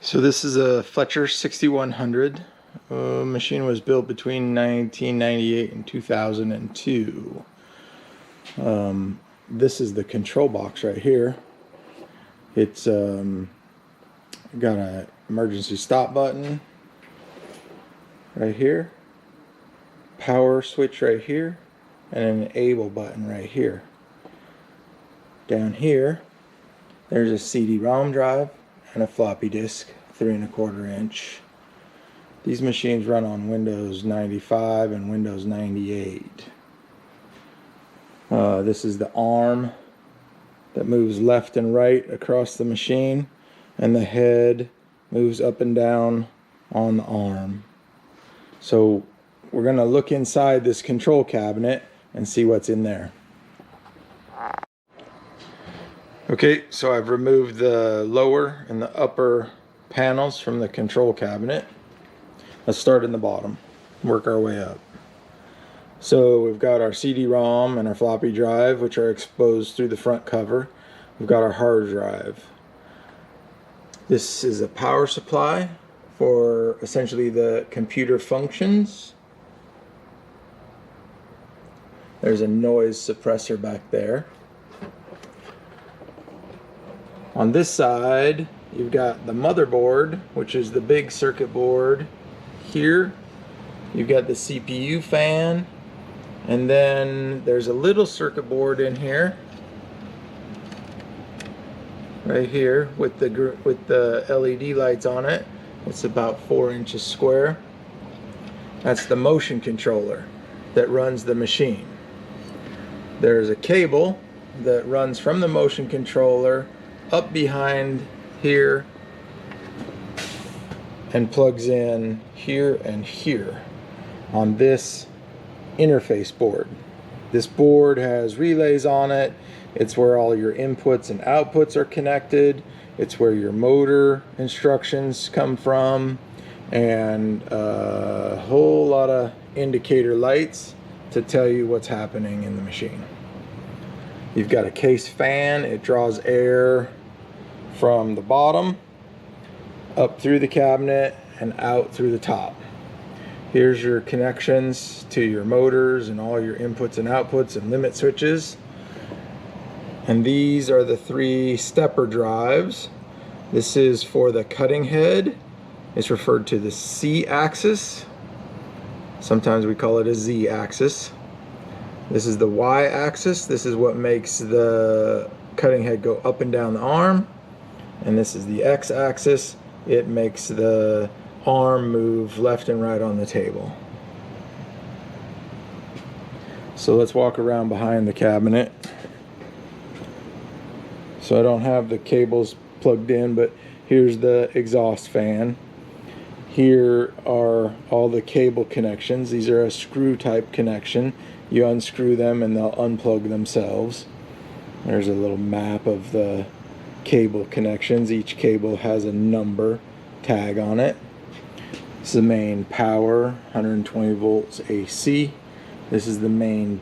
So this is a Fletcher 6100. Machine was built between 1998 and 2002. This is the control box right here. It's got an emergency stop button right here, power switch right here, and an enable button right here. Down here, there's a CD-ROM drive and a floppy disk, 3 1/4 inch. These machines run on Windows 95 and Windows 98. This is the arm that moves left and right across the machine, and the head moves up and down on the arm. So we're going to look inside this control cabinet and see what's in there. Okay, so I've removed the lower and the upper panels from the control cabinet. Let's start in the bottom, work our way up. So we've got our CD-ROM and our floppy drive, which are exposed through the front cover. We've got our hard drive. This is a power supply for essentially the computer functions. There's a noise suppressor back there. On this side, you've got the motherboard, which is the big circuit board here. You've got the CPU fan, and then there's a little circuit board in here, right here, with the LED lights on it. It's about 4 inches square. That's the motion controller that runs the machine. There's a cable that runs from the motion controller up behind here and plugs in here and here on this interface board. This board has relays on it. It's where all your inputs and outputs are connected. It's where your motor instructions come from, and a whole lot of indicator lights to tell you what's happening in the machine. You've got a case fan. It draws air from the bottom up through the cabinet and out through the top. Here's your connections to your motors and all your inputs and outputs and limit switches. And these are the 3 stepper drives. This is for the cutting head. It's referred to the C axis. Sometimes we call it a Z axis. This is the Y axis. This is what makes the cutting head go up and down the arm. And this is the X axis. It makes the arm move left and right on the table. So let's walk around behind the cabinet. So I don't have the cables plugged in, but here's the exhaust fan. Here are all the cable connections. These are a screw type connection. You unscrew them and they'll unplug themselves. There's a little map of the cable connections. Each cable has a number tag on it. This is the main power, 120 volts AC. This is the main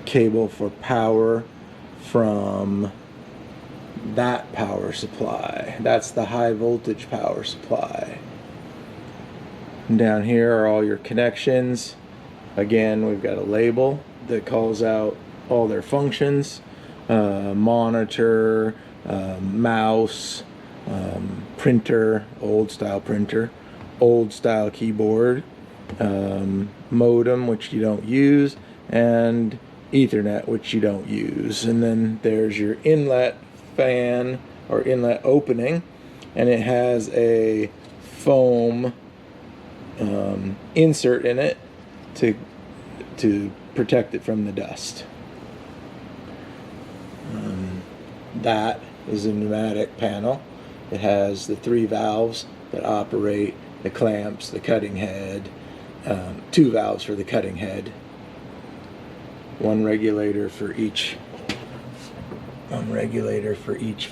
cable for power from that power supply. That's the high voltage power supply. And down here are all your connections. Again, we've got a label that calls out all their functions. Monitor, mouse, printer, old style printer, old style keyboard, modem, which you don't use, and Ethernet, which you don't use. And then there's your inlet fan or inlet opening, and it has a foam insert in it to protect it from the dust. That is a pneumatic panel. It has the 3 valves that operate the clamps, the cutting head, 2 valves for the cutting head, 1 regulator for each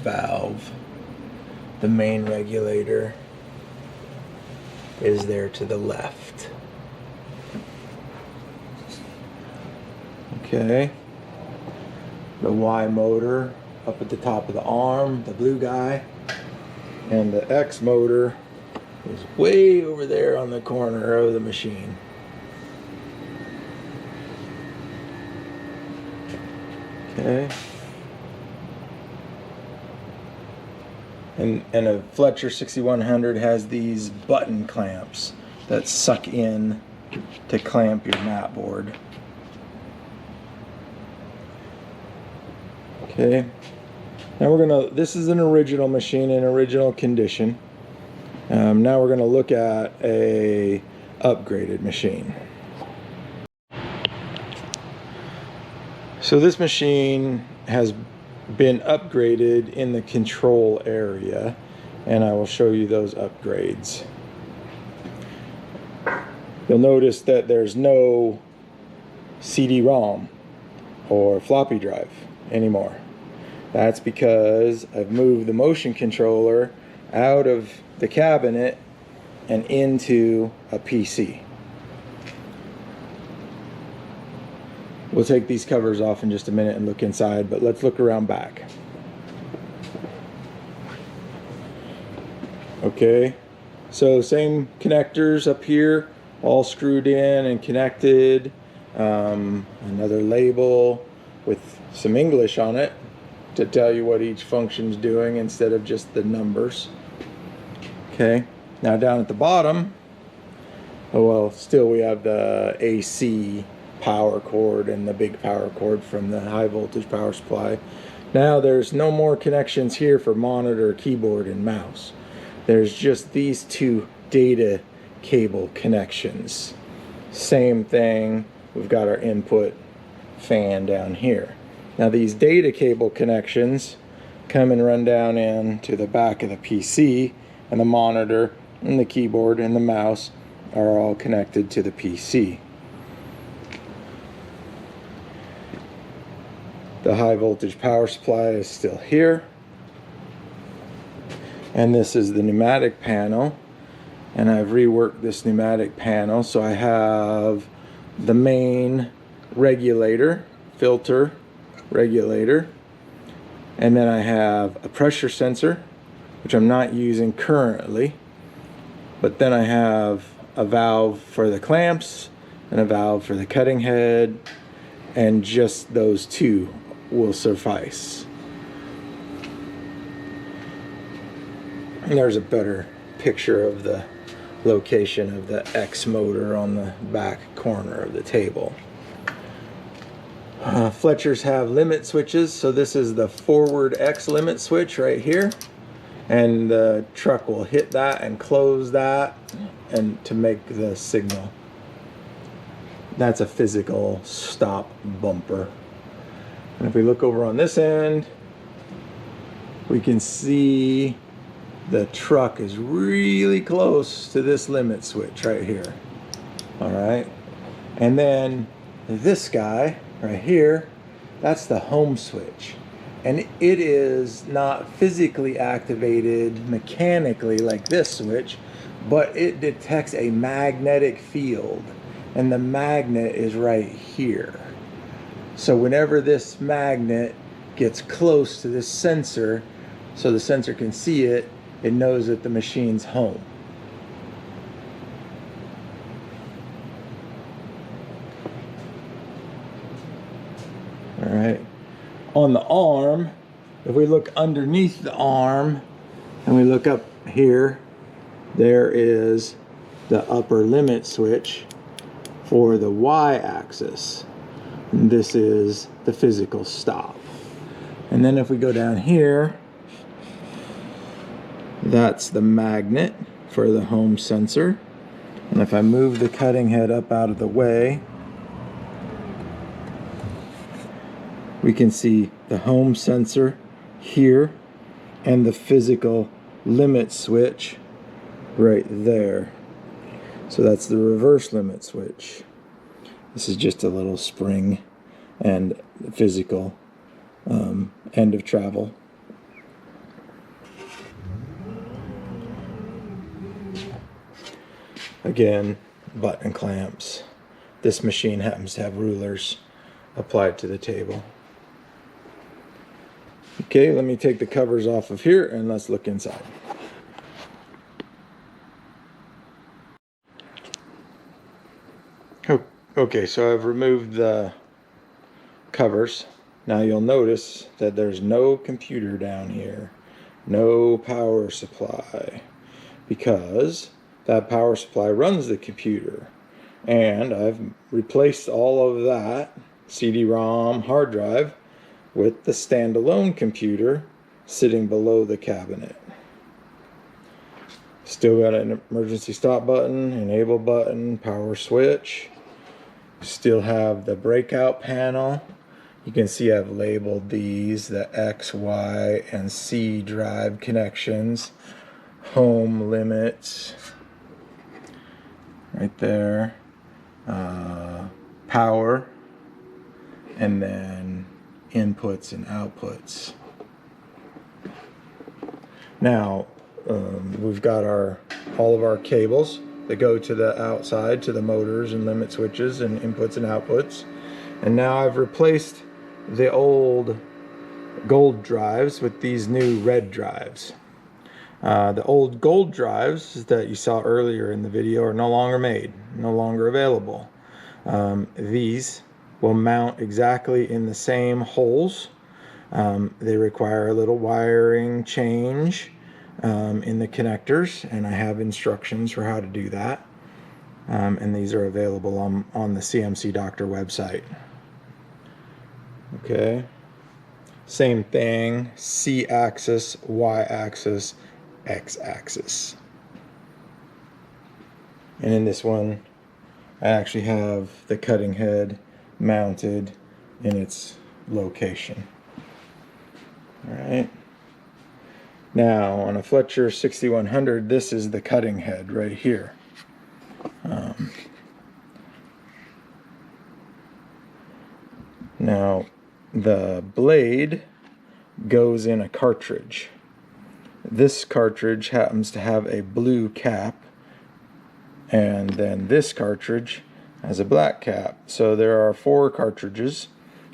valve. The main regulator is there to the left. Okay. The Y motor up at the top of the arm, the blue guy. And the X motor is way over there on the corner of the machine. Okay. And a Fletcher 6100 has these button clamps that suck in to clamp your mat board. Okay. Now this is an original machine in original condition. Now we're gonna look at a upgraded machine. So this machine has been upgraded in the control area, and I will show you those upgrades. You'll notice that there's no CD-ROM or floppy drive anymore. That's because I've moved the motion controller out of the cabinet and into a PC. We'll take these covers off in just a minute and look inside, but let's look around back. Okay, so same connectors up here, all screwed in and connected. Another label with some English on it to tell you what each function's doing instead of just the numbers. Okay, now down at the bottom, still we have the AC power cord and the big power cord from the high voltage power supply. Now there's no more connections here for monitor, keyboard, and mouse. There's just these two data cable connections. Same thing, we've got our input fan down here. Now these data cable connections come and run down into the back of the PC, and the monitor and the keyboard and the mouse are all connected to the PC. The high voltage power supply is still here. And this is the pneumatic panel. And I've reworked this pneumatic panel. So I have the main regulator, filter regulator. And then I have a pressure sensor, which I'm not using currently. But then I have a valve for the clamps and a valve for the cutting head. And just those two will suffice. And there's a better picture of the location of the X motor on the back corner of the table. Fletchers have limit switches, so this is the forward X limit switch right here, and the truck will hit that and close that and to make the signal. That's a physical stop bumper. And if we look over on this end, we can see the truck is really close to this limit switch right here. All right. And then this guy right here, that's the home switch. And it is not physically activated mechanically like this switch, but it detects a magnetic field. And the magnet is right here. So whenever this magnet gets close to this sensor, so the sensor can see it, it knows that the machine's home. All right. On the arm, if we look underneath the arm and we look up here, there is the upper limit switch for the Y-axis. And this is the physical stop. And then if we go down here, that's the magnet for the home sensor. And if I move the cutting head up out of the way, we can see the home sensor here and the physical limit switch right there. So that's the reverse limit switch. This is just a little spring and physical end of travel. Again, button clamps. This machine happens to have rulers applied to the table. Okay, let me take the covers off of here and let's look inside. Okay, so I've removed the covers. Now you'll notice that there's no computer down here, no power supply, because that power supply runs the computer. And I've replaced all of that CD-ROM hard drive with the standalone computer sitting below the cabinet. Still got an emergency stop button, enable button, power switch. Still have the breakout panel. You can see I've labeled these, the X, Y, and C drive connections. Home limits. Right there. Power. And then inputs and outputs. Now, we've got all of our cables that go to the outside, to the motors and limit switches and inputs and outputs. And now I've replaced the old gold drives with these new red drives. The old gold drives that you saw earlier in the video are no longer made, no longer available. These will mount exactly in the same holes. They require a little wiring change in the connectors, and I have instructions for how to do that. And these are available on the CMC Doctor website. Okay. Same thing, C-axis, Y-axis, X-axis. And in this one, I actually have the cutting head mounted in its location. All right. Now, on a Fletcher 6100, this is the cutting head right here. Now, the blade goes in a cartridge. This cartridge happens to have a blue cap, and then this cartridge has a black cap. So there are 4 cartridges: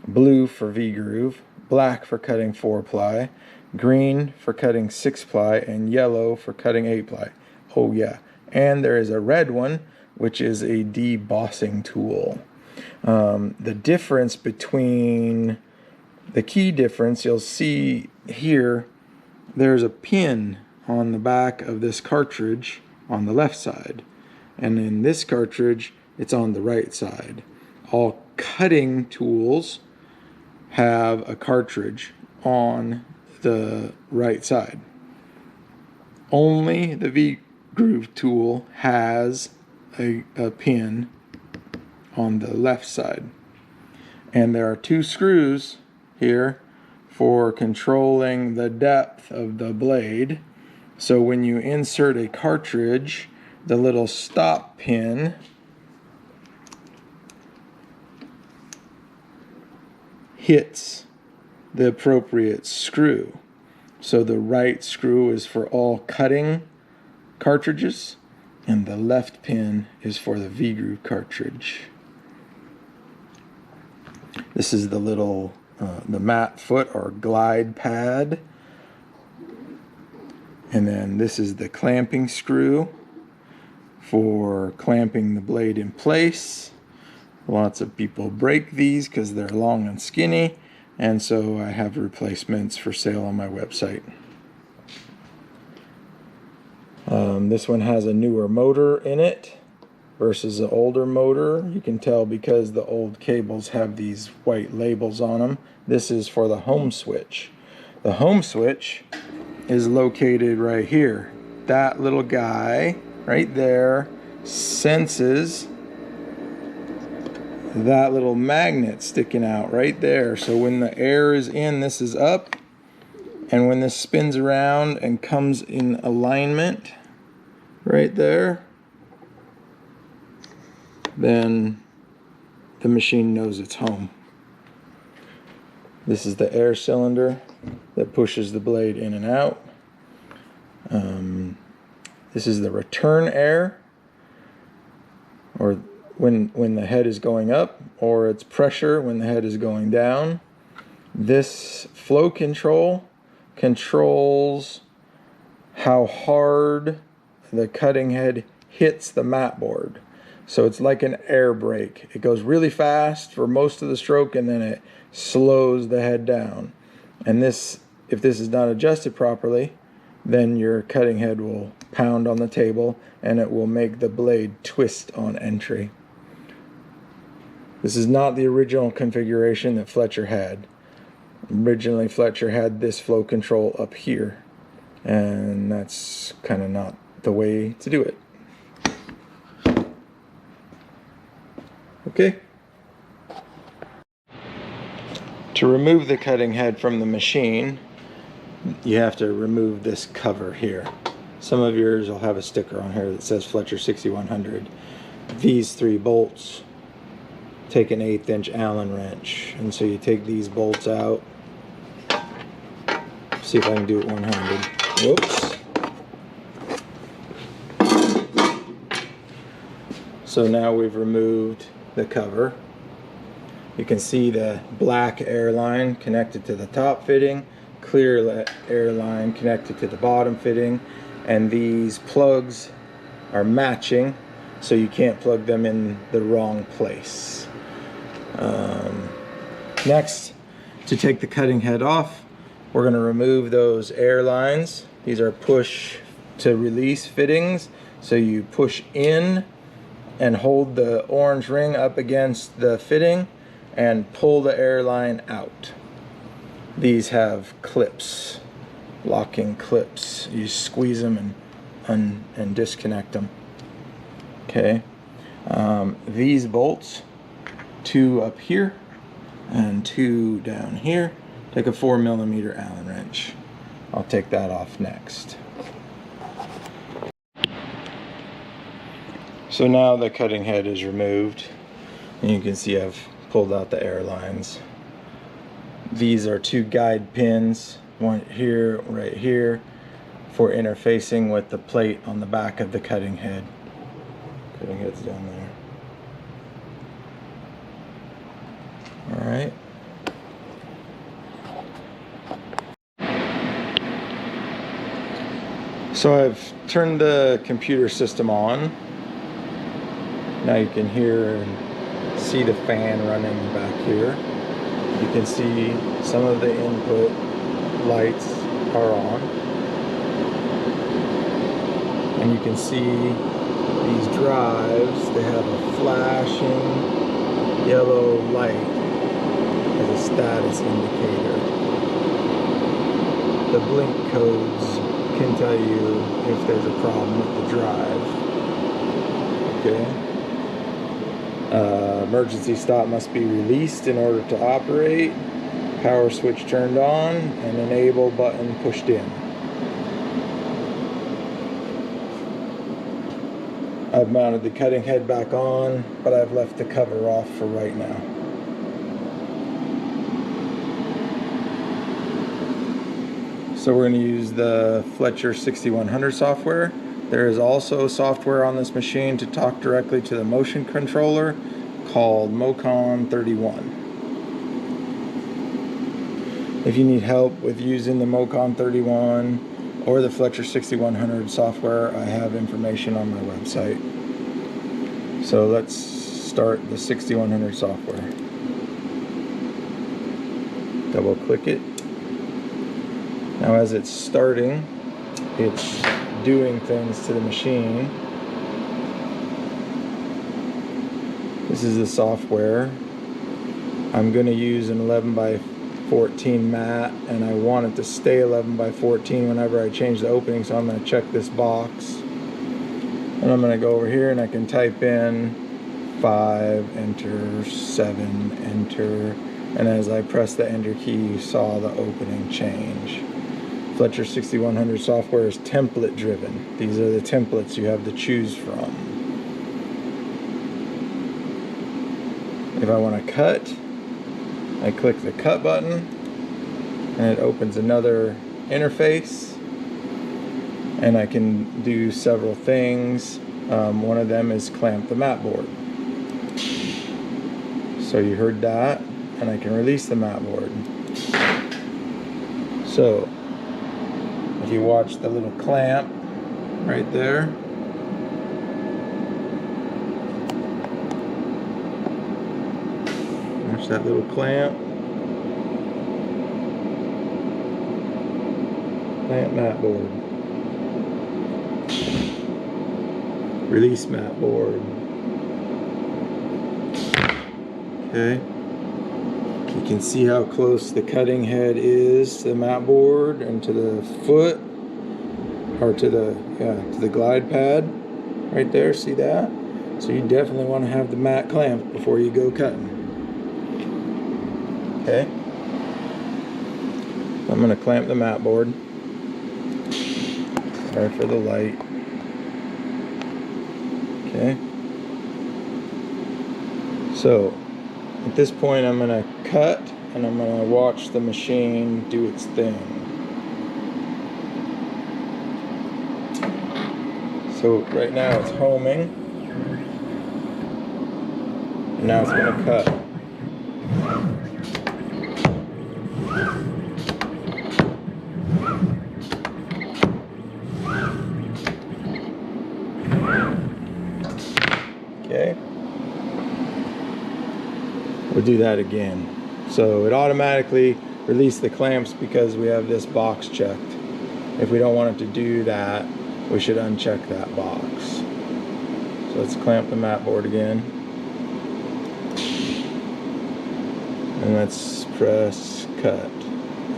blue for V-groove, black for cutting 4-ply, green for cutting 6-ply, and yellow for cutting 8-ply. Oh yeah, and there is a red one, which is a debossing tool. The difference between, the key difference, you'll see here, there's a pin on the back of this cartridge on the left side, and in this cartridge it's on the right side. All cutting tools have a cartridge on the right side. Only the V-groove tool has a pin on the left side. And there are 2 screws here for controlling the depth of the blade. So when you insert a cartridge, the little stop pin hits the appropriate screw. So the right screw is for all cutting cartridges, and the left pin is for the V-groove cartridge. This is the little the mat foot or glide pad, and then this is the clamping screw for clamping the blade in place. Lots of people break these because they're long and skinny, and so I have replacements for sale on my website. This one has a newer motor in it versus an older motor. You can tell because the old cables have these white labels on them. This is for the home switch. The home switch is located right here. That little guy right there senses that little magnet sticking out right there. So when the air is in, this is up, and when this spins around and comes in alignment right there, then the machine knows it's home. This is the air cylinder that pushes the blade in and out. This is the return air, or when the head is going up, or it's pressure when the head is going down. This flow control controls how hard the cutting head hits the mat board. So it's like an air brake. It goes really fast for most of the stroke and then it slows the head down. And this, if this is not adjusted properly, then your cutting head will pound on the table and it will make the blade twist on entry. This is not the original configuration that Fletcher had. Originally, Fletcher had this flow control up here, and that's kind of not the way to do it. Okay. To remove the cutting head from the machine, you have to remove this cover here. Some of yours will have a sticker on here that says Fletcher 6100. These 3 bolts take an 1/8 inch Allen wrench, and so you take these bolts out. See if I can do it one-handed. Whoops. So now we've removed the cover. You can see the black air line connected to the top fitting, clear air line connected to the bottom fitting, and these plugs are matching, so you can't plug them in the wrong place. Next, to take the cutting head off, we're going to remove those air lines. These are push to release fittings, so you push in and hold the orange ring up against the fitting and pull the air line out. These have clips, locking clips. You squeeze them and disconnect them. Okay. These bolts, 2 up here and 2 down here, take a 4mm Allen wrench. I'll take that off next. So now the cutting head is removed, and you can see I've pulled out the air lines. These are 2 guide pins, one here, right here, for interfacing with the plate on the back of the cutting head. Cutting head's down there. All right. So I've turned the computer system on. Now you can hear and see the fan running back here. You can see some of the input lights are on. And you can see these drives, they have a flashing yellow light as a status indicator. The blink codes can tell you if there's a problem with the drive. Okay. Emergency stop must be released in order to operate. Power switch turned on and enable button pushed in. I've mounted the cutting head back on, but I've left the cover off for right now. So we're going to use the Fletcher 6100 software. There is also software on this machine to talk directly to the motion controller called Mocon 31. If you need help with using the Mocon 31 or the Fletcher 6100 software, I have information on my website. So let's start the 6100 software. Double click it. Now as it's starting, it's doing things to the machine. This is the software. I'm going to use an 11x14 mat, and I want it to stay 11x14 whenever I change the opening, so I'm going to check this box. And I'm going to go over here and I can type in 5, enter, 7, enter, and as I press the enter key, you saw the opening change. Fletcher 6100 software is template driven. These are the templates you have to choose from. If I want to cut, I click the cut button and it opens another interface, and I can do several things. One of them is clamp the mat board. So you heard that, and I can release the mat board. So if you watch the little clamp right there, There's that little clamp. Clamp mat board. Release mat board. Okay. You can see how close the cutting head is to the mat board and to the foot, or to the glide pad right there. See that? So you definitely want to have the mat clamped before you go cutting. Okay. I'm going to clamp the mat board. Sorry for the light. Okay. So at this point I'm going to cut and I'm going to watch the machine do its thing. So right now it's homing. And now it's going to cut. Okay. We'll do that again. So it automatically released the clamps because we have this box checked. If we don't want it to do that, we should uncheck that box. So let's clamp the mat board again. And let's press cut.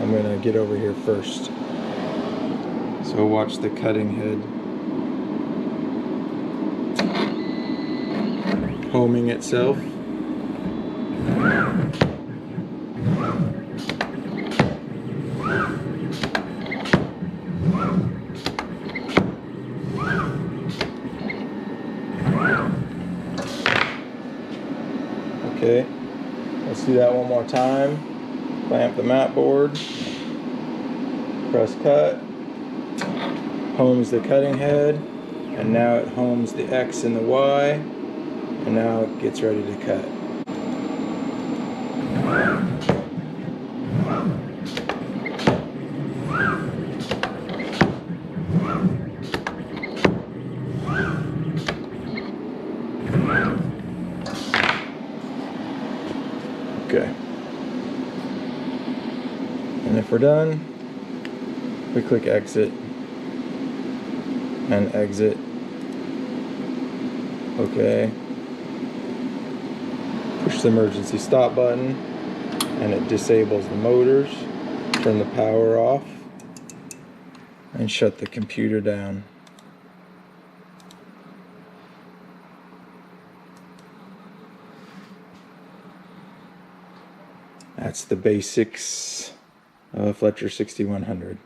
I'm going to get over here first. So watch the cutting head homing itself. Okay, let's do that one more time. Clamp the mat board, press cut, homes the cutting head, and now it homes the X and the Y, and now it gets ready to cut. Okay. And if we're done, we click exit and exit. Okay. Push the emergency stop button and it disables the motors. Turn the power off and shut the computer down. That's the basics of Fletcher 6100.